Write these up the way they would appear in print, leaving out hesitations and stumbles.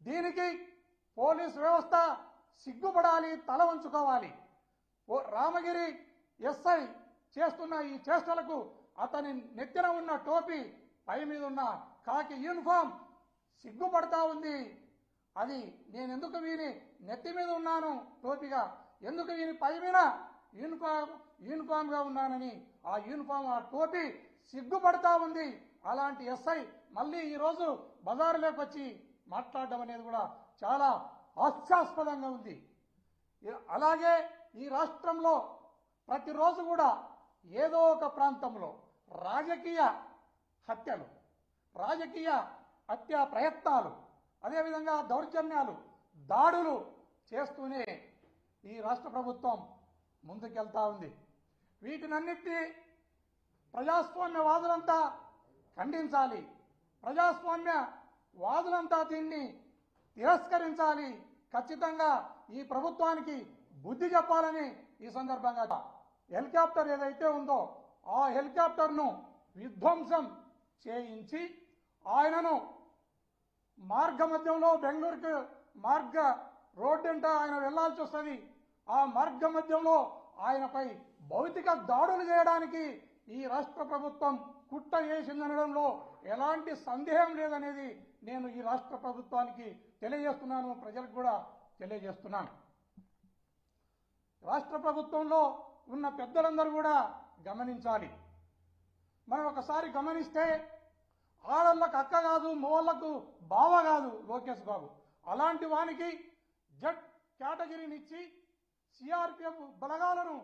దీనికి పోలీస్ వ్యవస్థ సిగ్గుపడాలి, తల వంచుకోవాలి. రామగిరి ఎస్ఐ చేస్తున్న ఈ చేష్టలకు అతని నెత్తిన ఉన్న టోపీ, పై మీద ఉన్న కాకి యూనిఫామ్ సిగ్గుపడతా ఉంది. అది నేను ఎందుకు వీని నెత్తి మీద ఉన్నాను టోపీగా, ఎందుకు వీని పై మీద యూనిఫామ్ గా ఉన్నానని ఆ యూనిఫామ్, ఆ టోపీ సిగ్గుపడతా ఉంది. అలాంటి ఎస్ఐ మళ్ళీ ఈరోజు బజారులోకి వచ్చి మాట్లాడడం అనేది కూడా చాలా హాస్యాస్పదంగా ఉంది. అలాగే ఈ రాష్ట్రంలో ప్రతిరోజు కూడా ఏదో ఒక ప్రాంతంలో రాజకీయ హత్యలు, రాజకీయ హత్యా ప్రయత్నాలు, అదేవిధంగా దౌర్జన్యాలు, దాడులు చేస్తూనే ఈ రాష్ట్ర ప్రభుత్వం ముందుకెళ్తా ఉంది. వీటినన్నిటినీ ప్రజాస్వామ్యవాదులంతా ఖండించాలి. ప్రజాస్వామ్యవాదులంతా దీన్ని తిరస్కరించాలి. ఖచ్చితంగా ఈ ప్రభుత్వానికి బుద్ధి చెప్పాలని ఈ సందర్భంగా హెలికాప్టర్ ఏదైతే ఉందో ఆ హెలికాప్టర్ను విధ్వంసం చేయించి ఆయనను మార్గ మధ్యంలో బెంగళూరుకు రోడ్డు అంట ఆయన వెళ్లాల్సి వస్తుంది. ఆ మార్గ మధ్యంలో ఆయనపై భౌతిక దాడులు చేయడానికి ఈ రాష్ట్ర ప్రభుత్వం కుట్ర చేసిందనడంలో ఎలాంటి సందేహం లేదనేది నేను ఈ రాష్ట్ర ప్రభుత్వానికి తెలియజేస్తున్నాను, ప్రజలకు కూడా తెలియజేస్తున్నాను. రాష్ట్ర ప్రభుత్వంలో ఉన్న పెద్దలందరూ కూడా గమనించాలి. మనం ఒకసారి గమనిస్తే ఆడళ్లకు అక్క కాదు, మోళ్లకు బావ కాదు లోకేష్ బాబు. అలాంటి వానికి జడ్ కేటగిరీనిచ్చి సిఆర్పిఎఫ్ బలగాలను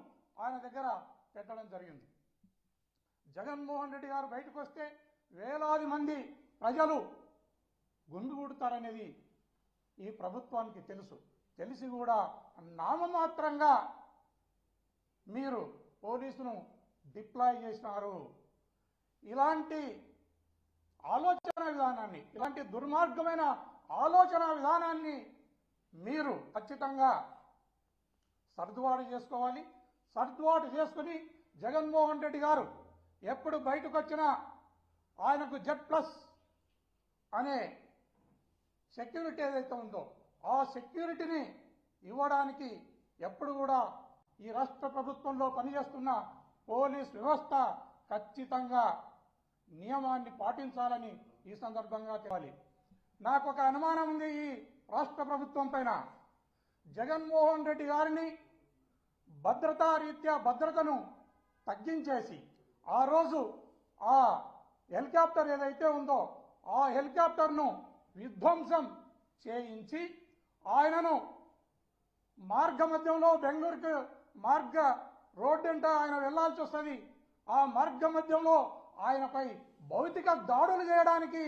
ఆయన దగ్గర పెట్టడం జరిగింది. జగన్మోహన్ రెడ్డి గారు బయటకు వస్తే వేలాది మంది ప్రజలు గుండుగుడతారనేది ఈ ప్రభుత్వానికి తెలుసు. తెలిసి కూడా నామమాత్రంగా మీరు పోలీసును డిప్లాయ్ చేసినారు. ఇలాంటి ఆలోచన విధానాన్ని, ఇలాంటి దుర్మార్గమైన ఆలోచన విధానాన్ని మీరు ఖచ్చితంగా సర్దుబాటు చేసుకోవాలి. సర్దుబాటు చేసుకుని జగన్మోహన్ రెడ్డి గారు ఎప్పుడు బయటకు వచ్చినా ఆయనకు Z+ అనే సెక్యూరిటీ ఏదైతే ఉందో ఆ సెక్యూరిటీని ఇవ్వడానికి ఎప్పుడు కూడా ఈ రాష్ట్ర ప్రభుత్వంలో పనిచేస్తున్న పోలీస్ వ్యవస్థ ఖచ్చితంగా నియమాన్ని పాటించాలని ఈ సందర్భంగా చెప్పాలి. నాకు ఒక అనుమానం ఉంది ఈ రాష్ట్ర ప్రభుత్వం పైన. జగన్మోహన్ రెడ్డి గారిని భద్రతను తగ్గించేసి ఆ రోజు ఆ హెలికాప్టర్ ఏదైతే ఉందో ఆ హెలికాప్టర్ను విధ్వంసం చేయించి ఆయనను మార్గ మధ్యంలో బెంగళూరుకు రోడ్డు అంట ఆయన వెళ్లాల్సి వస్తుంది. ఆ మార్గ మధ్యంలో ఆయనపై భౌతిక దాడులు చేయడానికి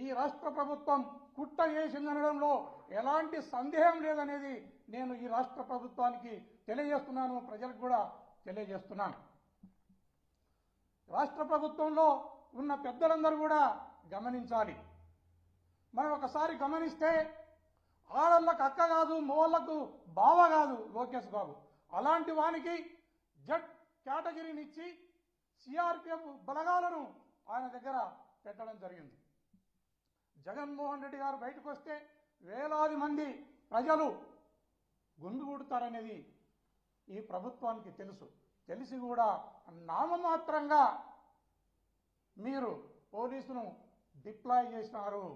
ఈ రాష్ట్ర ప్రభుత్వం కుట్ర చేసిందనడంలో ఎలాంటి సందేహం లేదనేది నేను ఈ రాష్ట్ర ప్రభుత్వానికి తెలియజేస్తున్నాను, ప్రజలకు కూడా తెలియజేస్తున్నాను. రాష్ట్ర ప్రభుత్వంలో ఉన్న పెద్దలందరూ కూడా గమనించాలి. మనం ఒకసారి గమనిస్తే ఆడళ్లకు అక్క కాదు, మోళ్లకు బావ కాదు లోకేష్ బాబు. అలాంటి వానికి జడ్ కేటగిరీనిచ్చి సిఆర్పిఎఫ్ బలగాలను ఆయన దగ్గర పెట్టడం జరిగింది. జగన్మోహన్ రెడ్డి గారు బయటకు వస్తే వేలాది మంది ప్రజలు గుండుగుడతారనేది ఈ ప్రభుత్వానికి తెలుసు. తెలిసి కూడా నామమాత్రంగా మీరు పోలీసును డిప్లాయ్ చేసినారు.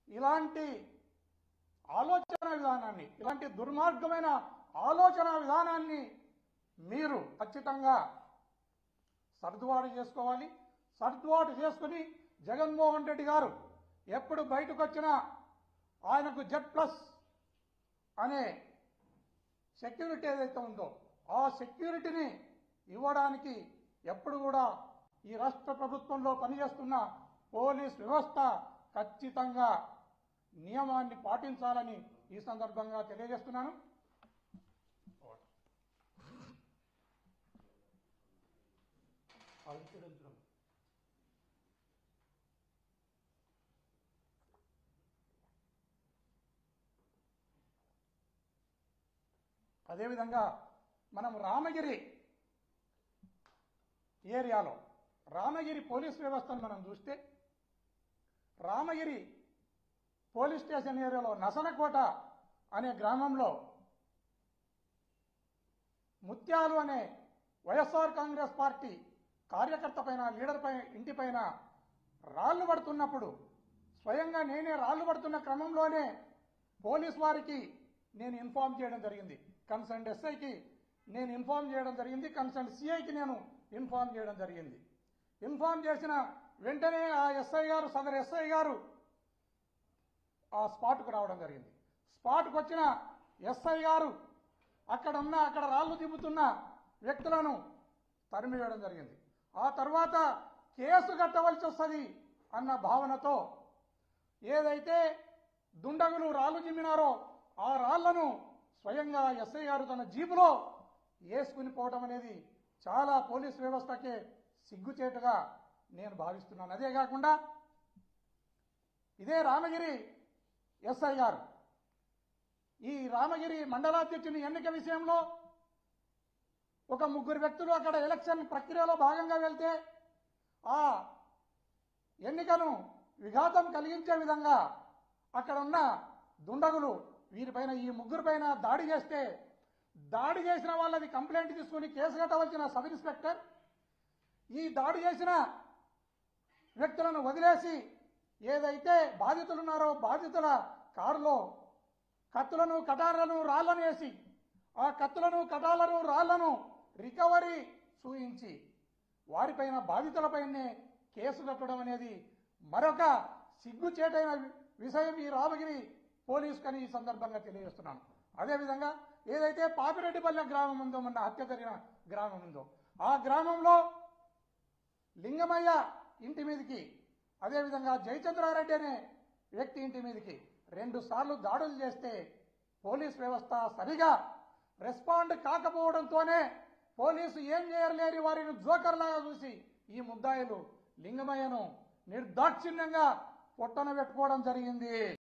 ఇలాంటి ఆలోచన విధానాన్ని, ఇలాంటి దుర్మార్గమైన ఆలోచన విధానాన్ని మీరు ఖచ్చితంగా సర్దుబాటు చేసుకోవాలి. సర్దుబాటు చేసుకుని జగన్మోహన్ రెడ్డి గారు ఎప్పుడు బయటకు వచ్చినా ఆయనకు Z+ అనే సెక్యూరిటీ ఏదైతే ఉందో ఆ సెక్యూరిటీని ఇవ్వడానికి ఎప్పుడు కూడా ఈ రాష్ట్ర ప్రభుత్వంలో పనిచేస్తున్న పోలీస్ వ్యవస్థ ఖచ్చితంగా నియమాన్ని పాటించాలని ఈ సందర్భంగా తెలియజేస్తున్నాను. అదేవిధంగా మనం రామగిరి ఏరియాలో రామగిరి పోలీస్ వ్యవస్థను మనం చూస్తే రామగిరి పోలీస్ స్టేషన్ ఏరియాలో నసనకోట అనే గ్రామంలో ముత్యాలు అనే వైఎస్ఆర్ కాంగ్రెస్ పార్టీ కార్యకర్త పైన లీడర్ పైన ఇంటిపైన రాళ్లు పడుతున్నప్పుడు స్వయంగా నేనే రాళ్లు పడుతున్న క్రమంలోనే పోలీస్ వారికి నేను ఇన్ఫార్మ్ చేయడం జరిగింది. కన్సర్న్ ఎస్ఐకి నేను ఇన్ఫార్మ్ చేయడం జరిగింది. కన్సర్న్ సిఐకి నేను ఇన్ఫార్మ్ చేయడం జరిగింది. ఇన్ఫార్మ్ చేసిన వెంటనే ఆ ఎస్ఐ గారు సదరు ఎస్ఐ గారు ఆ స్పాట్కు రావడం జరిగింది. స్పాట్కు వచ్చిన ఎస్ఐ గారు అక్కడ రాళ్లు దింపుతున్న వ్యక్తులను తరిమివేయడం జరిగింది. ఆ తర్వాత కేసు కట్టవలసి వస్తుంది అన్న భావనతో ఏదైతే దుండగులు రాళ్లు జిమ్మినారో ఆ రాళ్లను స్వయంగా ఎస్ఐ గారు తన జీపులో వేసుకుని పోవడం అనేది చాలా పోలీస్ వ్యవస్థకే సిగ్గుచేటుగా నేను భావిస్తున్నాను. అదే కాకుండా ఇదే రామగిరి ఎస్ఐ గారు ఈ రామగిరి మండలాధ్యక్షుని ఎన్నిక విషయంలో ఒక ముగ్గురు వ్యక్తులు అక్కడ ఎలక్షన్ ప్రక్రియలో భాగంగా వెళ్తే ఆ ఎన్నికను విఘాతం కలిగించే విధంగా అక్కడ ఉన్న దుండగులు వీరిపైన ఈ ముగ్గురిపైన దాడి చేస్తే దాడి చేసిన వాళ్ళది కంప్లైంట్ తీసుకుని కేసు కట్టవలసిన సబ్ ఇన్స్పెక్టర్ ఈ దాడి చేసిన వ్యక్తులను వదిలేసి ఏదైతే బాధితులున్నారో బాధితుల కారులో కత్తులను కటార్లను రాళ్లను వేసి ఆ కత్తులను కటార్లను రాళ్లను రికవరీ చూయించి వారిపైన బాధితులపైనే కేసు కట్టడం అనేది మరొక సిగ్గుచేటైన విషయం ఈ రామగిరి పోలీసుకని ఈ సందర్భంగా తెలియజేస్తున్నాను. అదేవిధంగా ఏదైతే పాపిరెడ్డిపల్లె గ్రామం ఉందో మొన్న హత్య జరిగిన గ్రామం ఉందో ఆ గ్రామంలో లింగమయ్య ఇంటి మీదకి అదేవిధంగా జయచంద్రారెడ్డి అనే వ్యక్తి ఇంటి మీదకి 2 సార్లు దాడులు చేస్తే పోలీస్ వ్యవస్థ సరిగా రెస్పాండ్ కాకపోవడంతోనే పోలీసు ఏం చేయలేని వారిని జోకర్లాగా చూసి ఈ ముద్దాయిలు లింగమయ్యను నిర్దాక్షిణ్యంగా పొట్టన పెట్టుకోవడం జరిగింది.